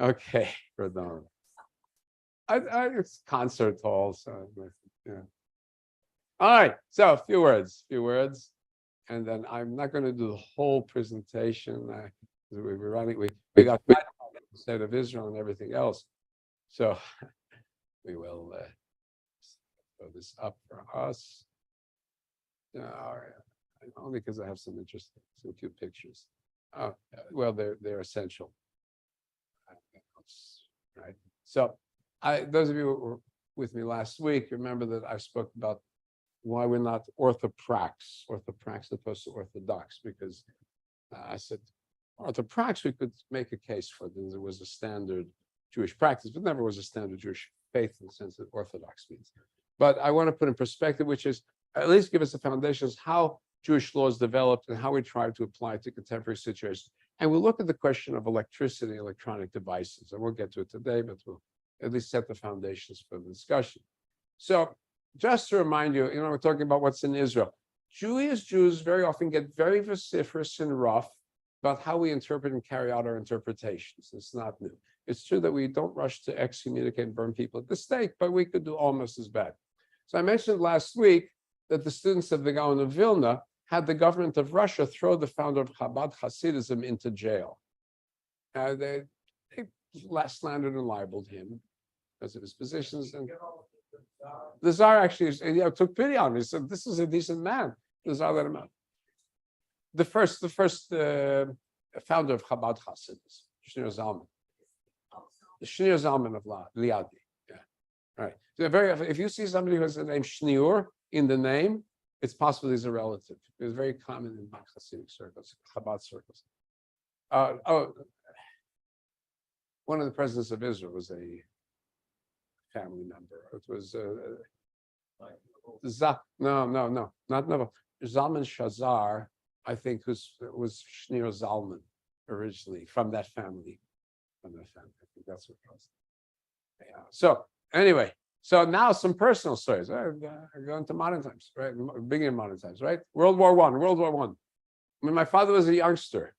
Okay, for them. It's concert hall, so yeah. All right, so a few words, and then I'm not going to do the whole presentation. We're running. We got the state of Israel and everything else, so we will throw this up for us. All right, only because I have some interesting, some cute pictures. Well, they're essential. Right. So, those of you who were with me last week, remember that I spoke about why we're not Orthoprax opposed to Orthodox, because I said Orthoprax we could make a case for that there was a standard Jewish practice, but never was a standard Jewish faith in the sense that Orthodox means. But I want to put in perspective, which is at least give us the foundations how Jewish laws developed and how we try to apply it to contemporary situations. And we'll look at the question of electricity, electronic devices. I won't get to it today, but we'll at least set the foundations for the discussion. So just to remind you, we're talking about what's in Israel. Jews very often get very vociferous and rough about how we interpret and carry out our interpretations. It's not new. It's true that we don't rush to excommunicate and burn people at the stake, but we could do almost as bad. So I mentioned last week that the students of the Gaon of Vilna had the government of Russia throw the founder of Chabad Hasidism into jail. They slandered and libeled him because of his positions. And the Tsar actually took pity on him. He said, "This is a decent man." The Tsar let him out. The first founder of Chabad Hasidism, Shneur Zalman. The Shneur Zalman of Liadi. Yeah, right. So if you see somebody who has the name Shneur in the name, it's possible he's a relative. It was very common in Hasidic circles, Chabad circles. One of the presidents of Israel was a family member. It was not Novo. Zalman Shazar, I think, was Shneur Zalman originally from that family. I think that's what it was. Yeah. So anyway, so now some personal stories. Going to modern times, right? Beginning of modern times, right? World War I. When my father was a youngster,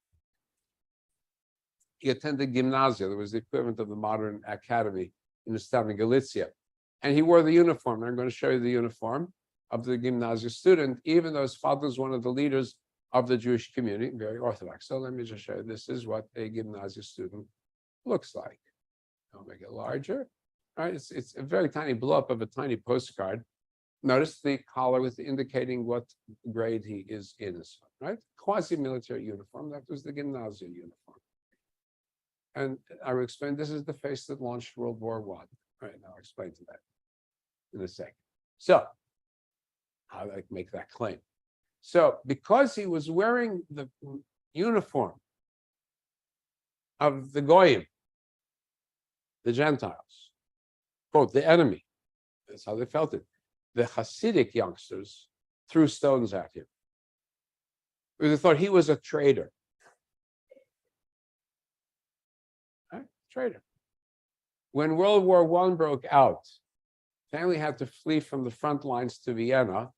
he attended gymnasia. That was the equivalent of the modern academy in the town of Galicia. And he wore the uniform. And I'm going to show you the uniform of the gymnasia student, even though his father was one of the leaders of the Jewish community, very Orthodox. So let me just show you. This is what a gymnasia student looks like. I'll make it larger. All right, it's a very tiny blow-up of a tiny postcard. Notice the collar with indicating what grade he is in, right? Quasi-military uniform. That was the gymnasia uniform. And I will explain, this is the face that launched World War I. Right, now I'll explain to that in a second. So, how do I make that claim? So, because he was wearing the uniform of the Goyim, the Gentiles, quote, the enemy, that's how they felt it. The Hasidic youngsters threw stones at him. They thought he was a traitor. Right? Traitor. When World War I broke out, family had to flee from the front lines to Vienna.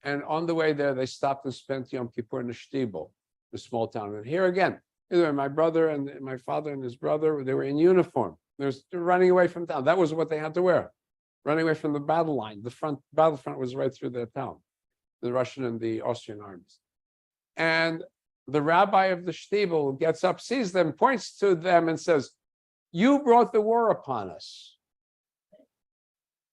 And on the way there, they stopped and spent Yom Kippur in a shtibel, a small town. And here again, my brother and my father and his brother, they were in uniform. They're running away from town. That was what they had to wear. Running away from the battle line. The battlefront was right through their town, the Russian and the Austrian armies. And the rabbi of the shtibel gets up, sees them, points to them and says, "You brought the war upon us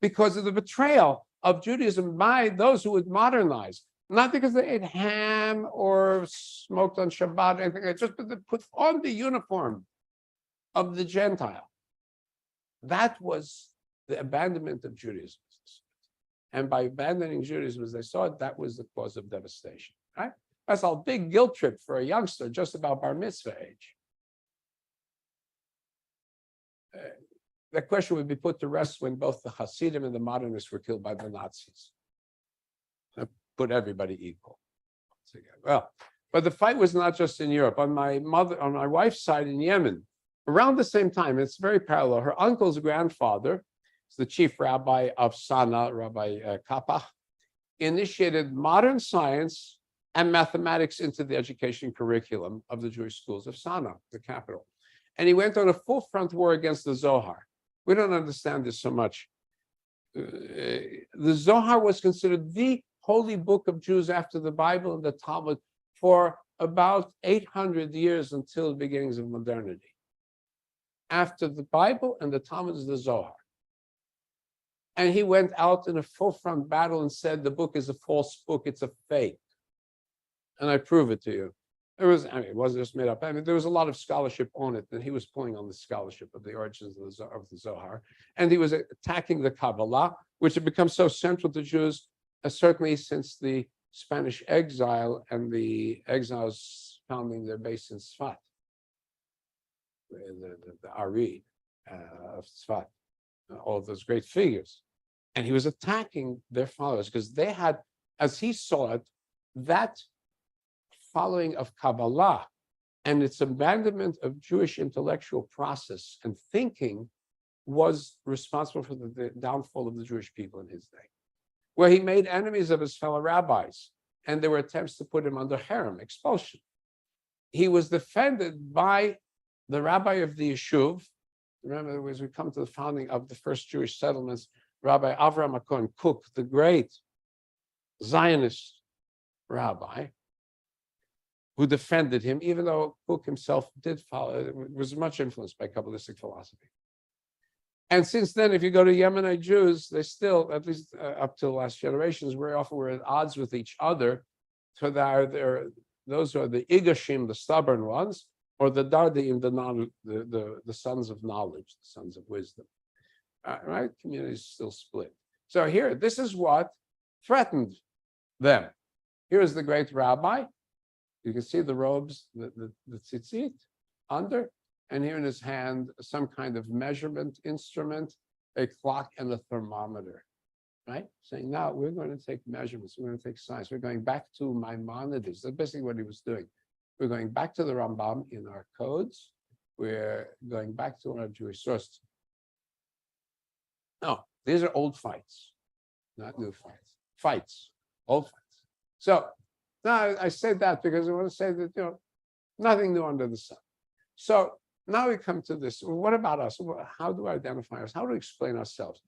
because of the betrayal of Judaism by those who would modernize, not because they ate ham or smoked on Shabbat or anything, just because they put on the uniform of the Gentile." That was the abandonment of Judaism. And by abandoning Judaism, as they saw it, that was the cause of devastation. Right? That's a big guilt trip for a youngster just about bar mitzvah age. That question would be put to rest when both the Hasidim and the modernists were killed by the Nazis. Put everybody equal. Well, but the fight was not just in Europe. On my wife's side in Yemen, around the same time, it's very parallel. Her uncle's grandfather, the chief rabbi of Sana, Rabbi Kapach, initiated modern science and mathematics into the education curriculum of the Jewish schools of Sana, the capital. And he went on a full front war against the Zohar. We don't understand this so much. The Zohar was considered the holy book of Jews after the Bible and the Talmud for about 800 years until the beginnings of modernity. After the Bible and the Talmud is the Zohar. And he went out in a full front battle and said the book is a false book, it's a fake. And I prove it to you. It wasn't just made up. There was a lot of scholarship on it, and he was pulling on the scholarship of the origins of the Zohar. And he was attacking the Kabbalah, which had become so central to Jews, certainly since the Spanish exile and the exiles founding their base in Sfat, the Ari of Sfat, all of those great figures. And he was attacking their followers because they had, as he saw it, that following of Kabbalah and its abandonment of Jewish intellectual process and thinking was responsible for the downfall of the Jewish people in his day, where he made enemies of his fellow rabbis, and there were attempts to put him under herem, expulsion. He was defended by the rabbi of the Yeshuv. Remember, as we come to the founding of the first Jewish settlements, Rabbi Avraham HaKohen Kook, the great Zionist rabbi, who defended him, even though Kook himself did follow, was much influenced by Kabbalistic philosophy. And since then, if you go to Yemenite Jews, they still, at least up to the last generations, very often were at odds with each other. So those are the Igashim, the stubborn ones, or the Dardim, the sons of knowledge, the sons of wisdom. Right? Communities still split. So here, this is what threatened them. Here is the great rabbi. You can see the robes, the tzitzit under, and here in his hand, some kind of measurement instrument, a clock and a thermometer, right? Saying, now we're going to take measurements, we're going to take science, we're going back to Maimonides. That's basically what he was doing. We're going back to the Rambam in our codes. We're going back to our Jewish sources. No, these are old fights, not new fights. Fights, old fights. So now I said that because I want to say that, nothing new under the sun. So now we come to this. What about us? How do we identify us? How do we explain ourselves?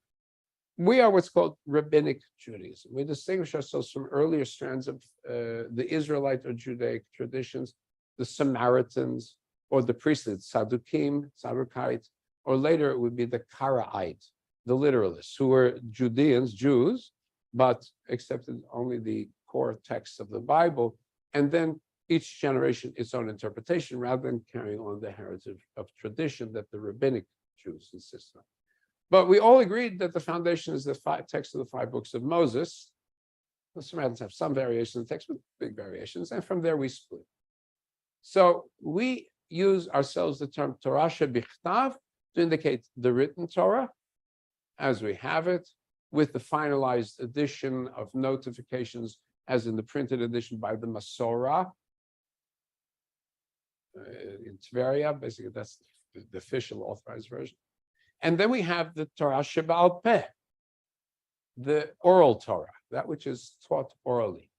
We are what's called rabbinic Judaism. We distinguish ourselves from earlier strands of the Israelite or Judaic traditions, the Samaritans, or the priesthood, Saddukim, Saddukite, or later it would be the Karaite, the literalists, who were Judeans, Jews, but accepted only the core texts of the Bible, and then each generation its own interpretation rather than carrying on the heritage of tradition that the rabbinic Jews insist on. But we all agreed that the foundation is the text of the 5 books of Moses. The Samaritans have some variations in the text, but big variations, and from there we split. So we use ourselves the term Torah shebichtav to indicate the written Torah as we have it, with the finalized edition of notifications as in the printed edition by the Masorah in Tveria. Basically, that's the official authorized version. And then we have the Torah Sheba'al Peh, the oral Torah, that which is taught orally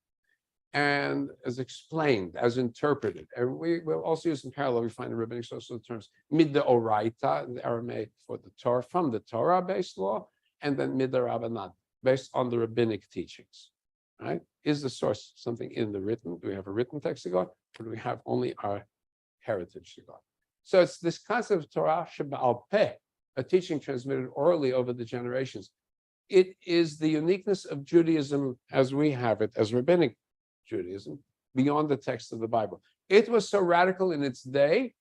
and as explained, as interpreted. And we will also use in parallel, we find in rabbinic social terms, Mid'oraita, the Aramaic for the Torah, from the Torah-based law, and then Mid'Rabanan, based on the rabbinic teachings. Right? Is the source something in the written? Do we have a written text to go on, or do we have only our heritage to go on? So it's this concept of Torah Sheba'al Peh, a teaching transmitted orally over the generations. It is the uniqueness of Judaism as we have it, as rabbinic Judaism, beyond the text of the Bible. It was so radical in its day,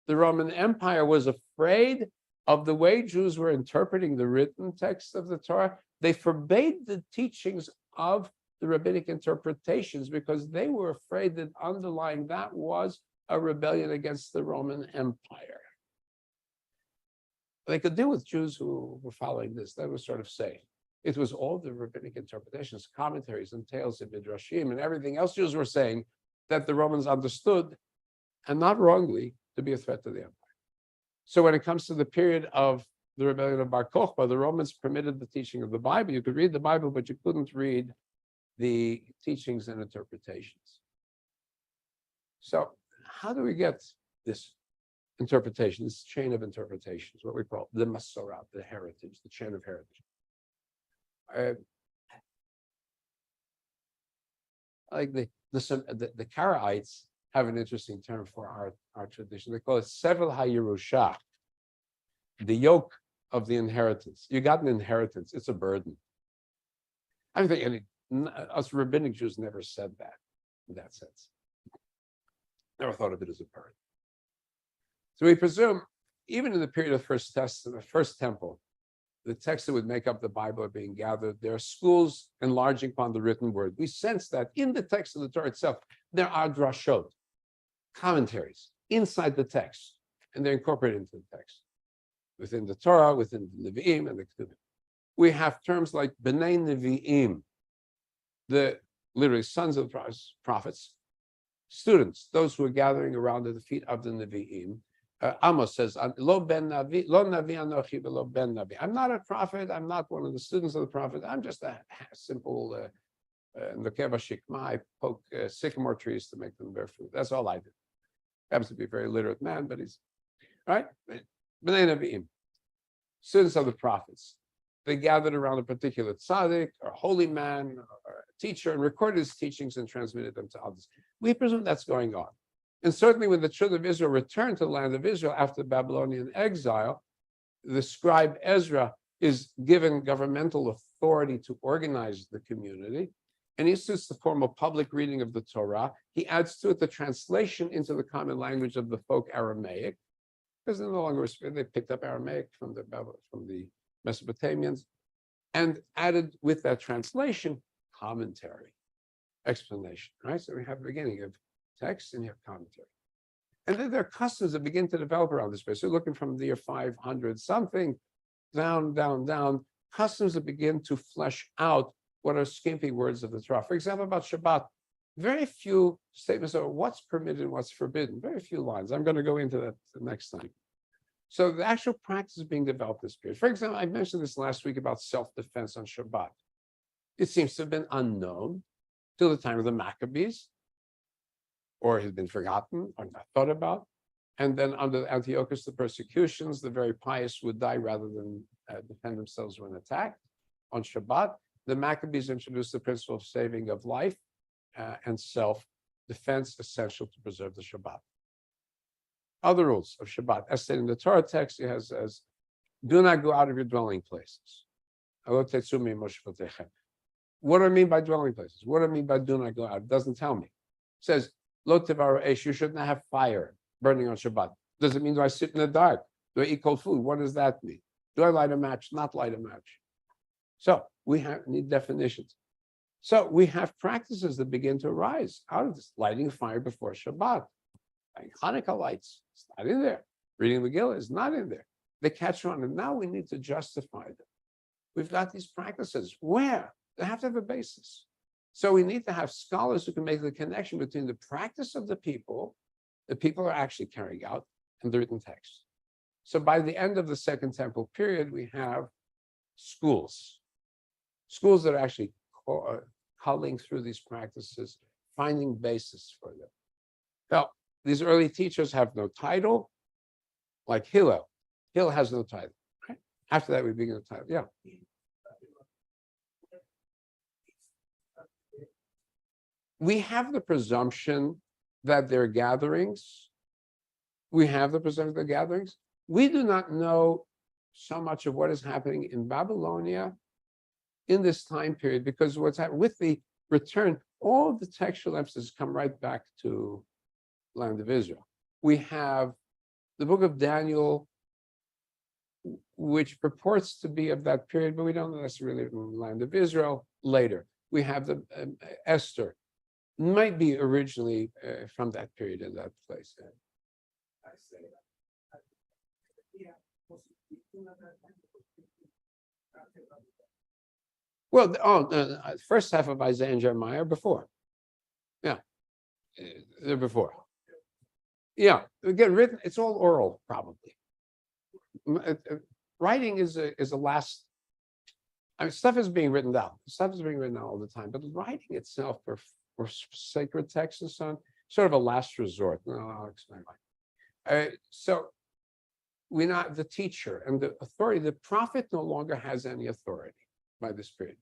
the Roman Empire was afraid of the way Jews were interpreting the written text of the Torah. They forbade the teachings of the rabbinic interpretations because they were afraid that underlying that was a rebellion against the Roman Empire. They could deal with Jews who were following this. They were sort of safe. It was all the rabbinic interpretations, commentaries, and tales of Midrashim, and everything else Jews were saying that the Romans understood, and not wrongly, to be a threat to the empire. So when it comes to the period of the rebellion of Bar Kokhba, the Romans permitted the teaching of the Bible. You could read the Bible, but you couldn't read the teachings and interpretations. So how do we get this interpretation, this chain of interpretations, what we call the Masorah, the heritage, the chain of heritage. Like the Karaites have an interesting term for our tradition. They call it Sevel HaYerusha, the yoke of the inheritance. You got an inheritance, it's a burden. I don't think us rabbinic Jews never said that in that sense. Never thought of it as a burden. So we presume, even in the period of the first temple, the texts that would make up the Bible are being gathered. There are schools enlarging upon the written word. We sense that in the text of the Torah itself, there are drashot, commentaries inside the text, and they're incorporated into the text. Within the Torah, within the Nevi'im and the Ketuvim. We have terms like B'nai Nevi'im, the literally sons of prophets, students, those who are gathering around at the feet of the Nevi'im. Amos says, Lo ben Navi, lo Navi anochi v'lo ben Navi. I'm not a prophet, I'm not one of the students of the prophet, I'm just a simple Nokeva Shikma. I poke sycamore trees to make them bear fruit. That's all I do. Happens to be a very literate man, but he's, right? B'nai Nevi'im, students of the prophets. They gathered around a particular tzaddik or holy man or a teacher and recorded his teachings and transmitted them to others. We presume that's going on. And certainly when the children of Israel returned to the land of Israel after the Babylonian exile, the scribe Ezra is given governmental authority to organize the community. And he institutes the formal public reading of the Torah. He adds to it the translation into the common language of the folk Aramaic, because they're no longer, they picked up Aramaic from the Mesopotamians, and added with that translation commentary, explanation, right? So we have the beginning of text and you have commentary. And then there are customs that begin to develop around this place. So looking from the year 500 something, down, customs that begin to flesh out what are skimpy words of the Torah. For example, about Shabbat, very few statements of what's permitted and what's forbidden, very few lines. I'm going to go into that the next time. So the actual practice is being developed this period. For example, I mentioned this last week about self-defense on Shabbat. It seems to have been unknown till the time of the Maccabees, or has been forgotten or not thought about. And then under Antiochus, the persecutions, the very pious would die rather than defend themselves when attacked. On Shabbat, the Maccabees introduced the principle of saving of life and self-defense, essential to preserve the Shabbat. Other rules of Shabbat, as stated in the Torah text, it has as, do not go out of your dwelling places. What do I mean by dwelling places? What do I mean by do not go out? It doesn't tell me. It says, Lo tevaru esh, you should not have fire burning on Shabbat. Does it mean do I sit in the dark? Do I eat cold food? What does that mean? Do I light a match? Not light a match. So we need definitions. So we have practices that begin to arise out of this. Lighting fire before Shabbat. Like Hanukkah lights, it's not in there. Reading Megillah is not in there. They catch on, and now we need to justify them. We've got these practices. Where? They have to have a basis. So we need to have scholars who can make the connection between the practice of the people are actually carrying out, and the written text. So by the end of the Second Temple period, we have schools that are actually culling through these practices, finding basis for them. Now, these early teachers have no title, like Hillel. Hillel has no title. Right? After that, we begin the title. Yeah. We have the presumption that they're gatherings. We have the presumption they're gatherings. We do not know so much of what is happening in Babylonia in this time period, because what's happening with the return, all of the textual emphasis come right back to land of Israel. We have the book of Daniel, which purports to be of that period, but we don't know necessarily in the land of Israel later. We have the Esther, might be originally from that period in that place. Well, first half of Isaiah and Jeremiah are before. Yeah, they're before. Yeah, again, written, it's all oral, probably. Writing is a last, I mean, stuff is being written down. Stuff is being written down all the time, but writing itself for sacred texts and so on, sort of a last resort. No, I'll explain why. So we're not the teacher and the authority. The prophet no longer has any authority by this period.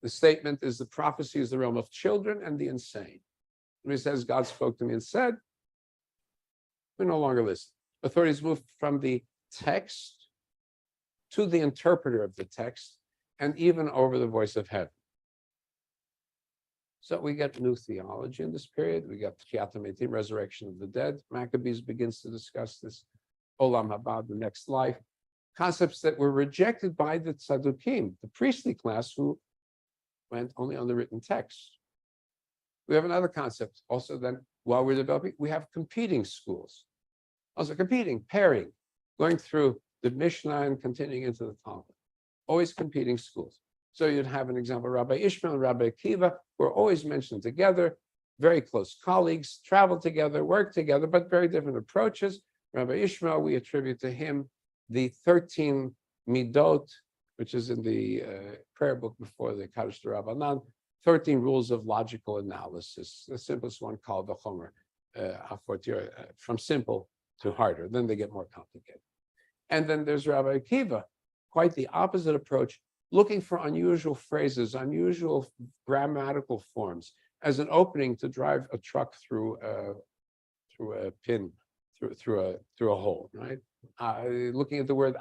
The statement is the prophecy is the realm of children and the insane. When he says God spoke to me and said, we no longer listen. Authorities move from the text to the interpreter of the text and even over the voice of heaven. So we get new theology in this period. We got Tchiyat HaMetim, resurrection of the dead. Maccabees begins to discuss this. Olam Haba, the next life. Concepts that were rejected by the Tzaddukim, the priestly class who went only on the written text. We have another concept also then while we're developing, we have competing schools. Also competing, pairing, going through the Mishnah and continuing into the Talmud. Always competing schools. So you'd have an example, Rabbi Ishmael and Rabbi Akiva were always mentioned together, very close colleagues, traveled together, worked together, but very different approaches. Rabbi Ishmael, we attribute to him the 13 midot, which is in the prayer book before the Kaddish Rabbanan, 13 rules of logical analysis. The simplest one called the Chomer, from simple to harder. Then they get more complicated. And then there's Rabbi Akiva, quite the opposite approach, looking for unusual phrases, unusual grammatical forms as an opening to drive a truck through a pin, through a hole, right? Looking at the word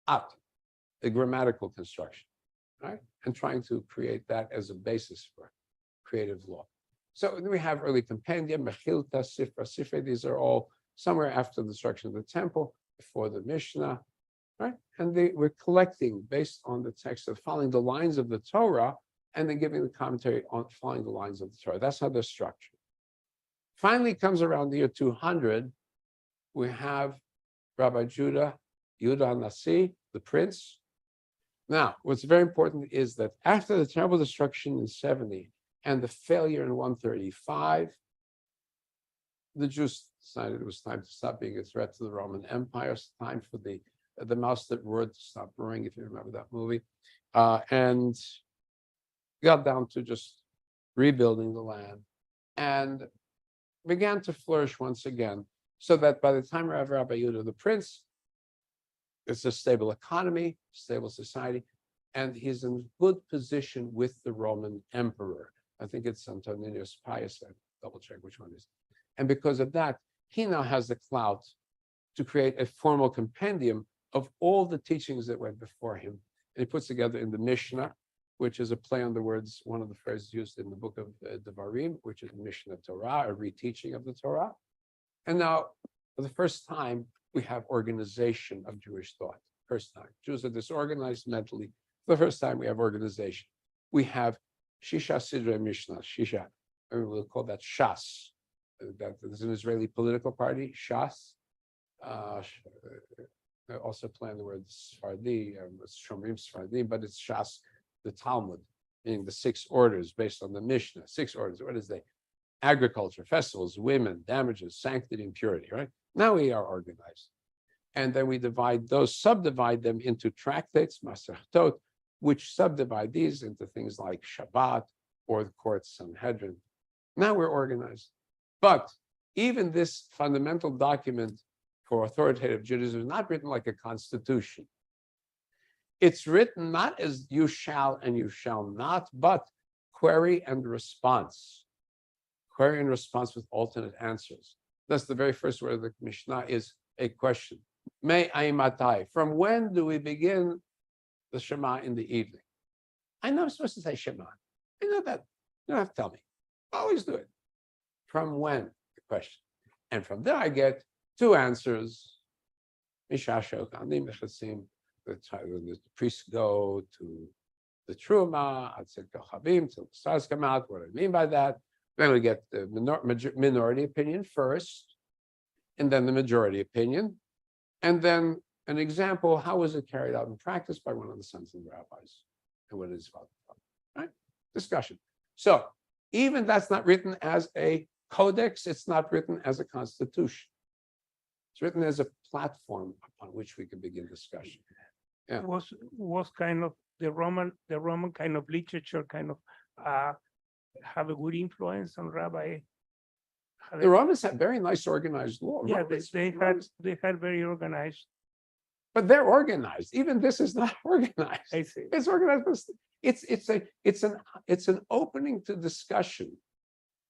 the grammatical construction, right? And trying to create that as a basis for creative law. So then we have early compendia, Mechilta, Sifra, Sifre. These are all somewhere after the destruction of the temple, before the Mishnah, right? And we're collecting based on the text of following the lines of the Torah and then giving the commentary on following the lines of the Torah. That's how they're structured. Finally comes around the year 200, we have Rabbi Judah Nasi, the prince. Now, what's very important is that after the terrible destruction in 70 and the failure in 135, the Jews decided it was time to stop being a threat to the Roman Empire. It's time for the mouse that roared to stop roaring, if you remember that movie. And got down to just rebuilding the land and began to flourish once again, so that by the time of Rabbi Yehuda the prince, it's a stable economy, stable society, and he's in good position with the Roman emperor. I think it's Antoninus Pius, I double check which one it is. And because of that, he now has the clout to create a formal compendium of all the teachings that went before him. And he puts together in the Mishnah, which is a play on the words, one of the phrases used in the book of Devarim, which is Mishnah Torah, a reteaching of the Torah. And now, for the first time, we have organization of Jewish thought. First time. Jews are disorganized mentally. For the first time, we have organization. We have Shisha Sidrei Mishnah, Shisha. We'll call that Shas. That is an Israeli political party, Shas. They also play on the word Sfardi, Shomrim Sfardi, but it's Shas, the Talmud, meaning the 6 orders based on the Mishnah. 6 orders. What is they? Agriculture, festivals, women, damages, sanctity, and purity, right? Now we are organized. And then we subdivide them into tractates, Masechtot, which subdivide these into things like Shabbat or the courts, Sanhedrin. Now we're organized. But even this fundamental document for authoritative Judaism is not written like a constitution. It's written not as you shall and you shall not, but query and response. Query and response with alternate answers. That's the very first word of the Mishnah is a question. May aimatai. From when do we begin the Shema in the evening? I know I'm supposed to say Shema. I know that. You don't have to tell me. I always do it. From when? The question. And from there I get 2 answers. The priests go to the Truma, Atzek Kochavim, till the stars come out. What do I mean by that? Then we get the minority opinion first, and then the majority opinion, and then an example, how was it carried out in practice by one of the sons of the rabbis, and what is father, right? Discussion. So even that's not written as a codex, it's not written as a constitution. It's written as a platform upon which we can begin discussion. Yeah. Was kind of the Roman kind of literature kind of have a good influence on Rabbi The Romans had very nice organized law. Yeah, Romans- they Romans- had very organized. but they're organized. Even this is not organized. I see. It's organized, but it's an opening to discussion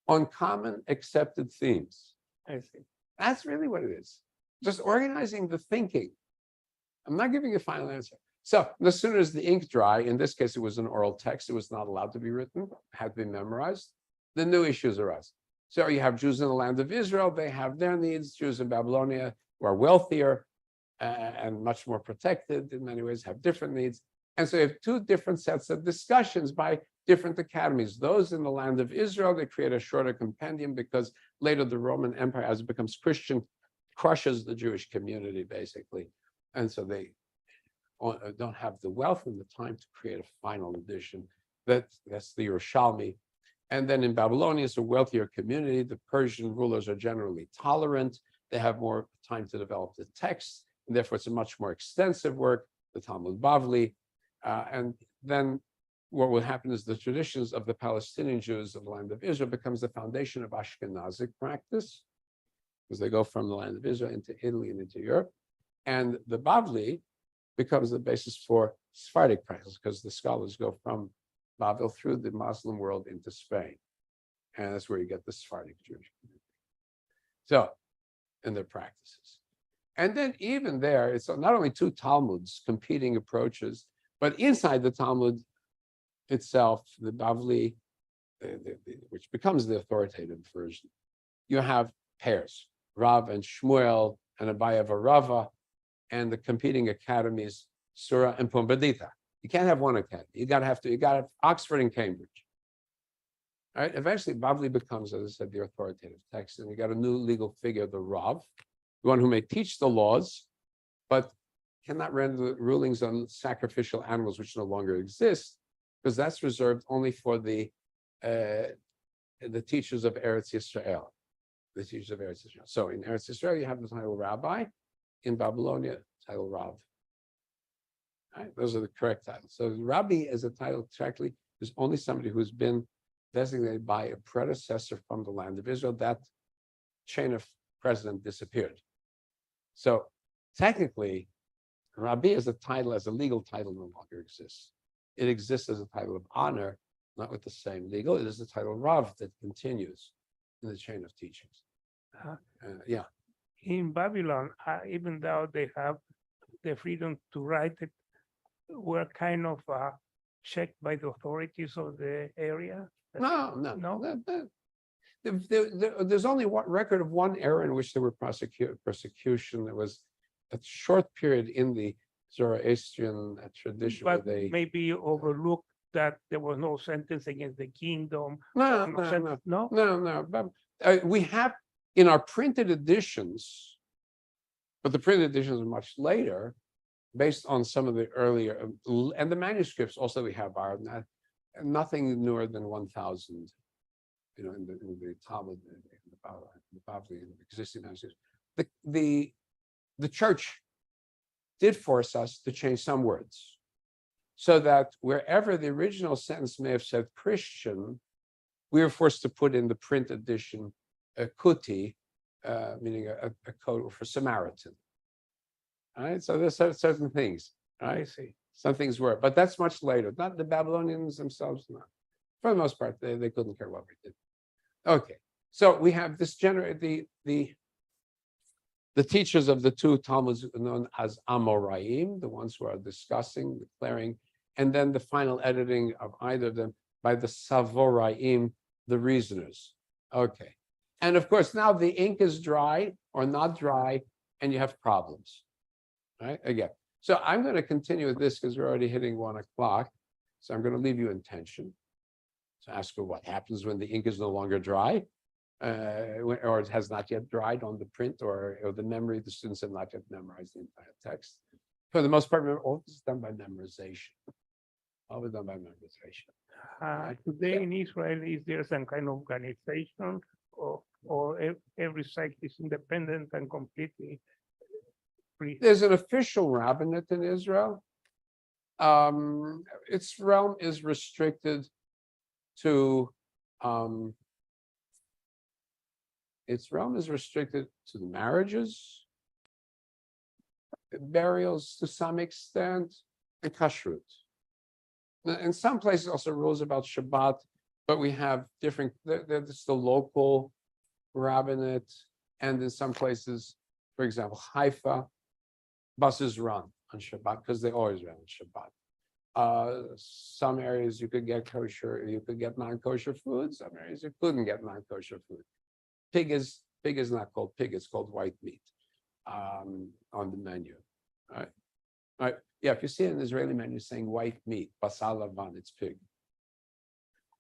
on common accepted themes. I see. That's really what it is. Just organizing the thinking. I'm not giving you a final answer. So as soon as the ink dry, in this case, it was an oral text, it was not allowed to be written, had to be memorized, the new issues arise. So you have Jews in the land of Israel, they have their needs, Jews in Babylonia who are wealthier and much more protected in many ways, have different needs. And so you have two different sets of discussions by different academies. Those in the land of Israel, they create a shorter compendium because later the Roman Empire, as it becomes Christian, crushes the Jewish community, basically. And so they don't have the wealth and the time to create a final edition. That's the Yerushalmi. And then in Babylonia, it's a wealthier community. The Persian rulers are generally tolerant. They have more time to develop the text, and therefore it's a much more extensive work, the Talmud Bavli. And then what will happen is the traditions of the Palestinian Jews of the land of Israel becomes the foundation of Ashkenazic practice, because they go from the land of Israel into Italy and into Europe. And the Bavli becomes the basis for Sephardic practice, because the scholars go from Babel through the Muslim world into Spain. And that's where you get the Sephardic Jewish community. So, in their practices. And then even there, it's not only two Talmuds, competing approaches, but inside the Talmud itself, the Bavli, which becomes the authoritative version, you have pairs, Rav and Shmuel and Abaye Rava, and the competing academies, Surah and Pumbedita. You can't have one academy. You got to have Oxford and Cambridge. All right. Eventually, Bavli becomes, as I said, the authoritative text, and you got a new legal figure, the Rav, the one who may teach the laws, but cannot render rulings on sacrificial animals, which no longer exist, because that's reserved only for the teachers of Eretz Yisrael. The teachers of Eretz Yisrael. So in Eretz Yisrael, you have the title Rabbi. In Babylonia, title Rav. Right? Those are the correct titles. So Rabbi as a title correctly is only somebody who's been designated by a predecessor from the land of Israel. That chain of precedent disappeared. So technically, Rabbi as a title, as a legal title, no longer exists. It exists as a title of honor, not with the same legal. It is the title Rav that continues in the chain of teachings. Yeah. In Babylon, even though they have the freedom to write it, were kind of checked by the authorities of the area. No. There's only one record of one era in which there were persecution. There was a short period in the Zoroastrian tradition But where they maybe overlooked that there was no sentence against the kingdom. No. But, we have in our printed editions, but the printed editions are much later, based on some of the earlier, and the manuscripts also we have are nothing newer than 1,000, in the Talmud, the Bavli, existing manuscripts. The church did force us to change some words, so that wherever the original sentence may have said Christian, we were forced to put in the print edition a kuti, meaning a code for Samaritan. All right, so there's certain things. Right? I see. Some things were, but that's much later. Not the Babylonians themselves, not. For the most part, they couldn't care what we did. Okay, so we have this the teachers of the two Talmuds known as Amoraim, the ones who are discussing, declaring, and then the final editing of either of them by the Savoraim, the reasoners. Okay, and of course now the ink is dry or not dry, and you have problems. Right, again. So I'm going to continue with this because we're already hitting 1 o'clock. So I'm going to leave you in tension. So ask her what happens when the ink is no longer dry, or it has not yet dried on the print, or the memory, the students have not yet memorized the entire text. For the most part, remember, all this is done by memorization. All done by memorization. Today in Israel, is there some kind of organization, or every site is independent and completely free? There's an official rabbinate in Israel. Its realm is restricted to its realm is restricted to the marriages, burials to some extent, and kashrut. Now, in some places also rules about Shabbat, but we have different, there's the local rabbinate, and in some places, for example, Haifa, buses run on Shabbat because they always run on Shabbat. Some areas you could get kosher, you could get non-kosher food. Some areas you couldn't get non-kosher food. Pig is not called pig; it's called white meat on the menu. All right, all right. Yeah, if you see an Israeli menu saying white meat, basar lavan, it's pig.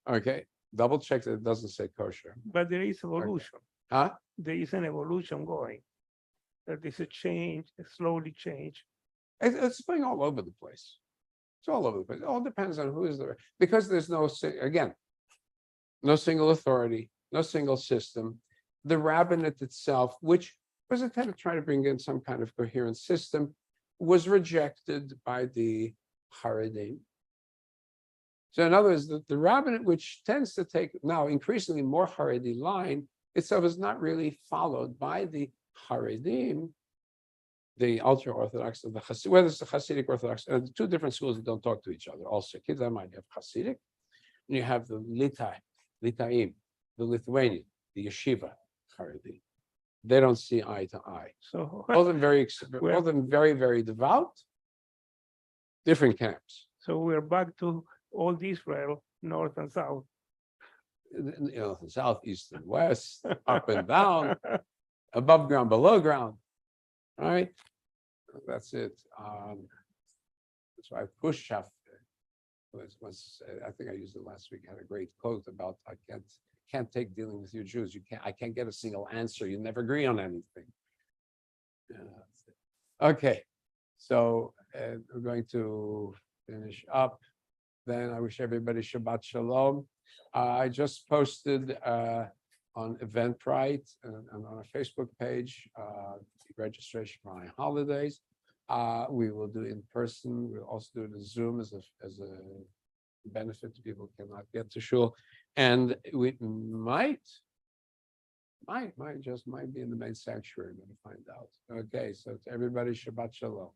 Okay, double check that it doesn't say kosher. But there is evolution. Huh? There is an evolution going. That is a change, a slowly change. It's going all over the place. It's all over the place. It all depends on who is there, because there's no single authority, no single system. The rabbinate itself, which was intended to try to bring in some kind of coherent system, was rejected by the Haredim. So in other words, the rabbinate, which tends to take now increasingly more Haredi line, itself is not really followed by the Haredim, the ultra-Orthodox, and the Hasidic, whether it's the Hasidic Orthodox, the two different schools that don't talk to each other. Also, kids, I might have Hasidic, and you have the Litaim, the Lithuanian, the Yeshiva Haredi. They don't see eye to eye. So All of them very, very devout. Different camps. So we're back to old Israel, north and south. South, east, and west, up and down, above ground, below ground. All right, that's it. That's why Khrushchev was I think I used it last week. Had a great quote about I can't take dealing with you Jews. I can't get a single answer. You never agree on anything. Okay, so we're going to finish up. Then I wish everybody Shabbat Shalom. I just posted on Eventbrite and on our Facebook page registration for my holidays. We will do in person. We'll also do it as Zoom as a benefit to people who cannot get to shul, and we might be in the main sanctuary. We're going to find out. Okay, so to everybody, Shabbat Shalom.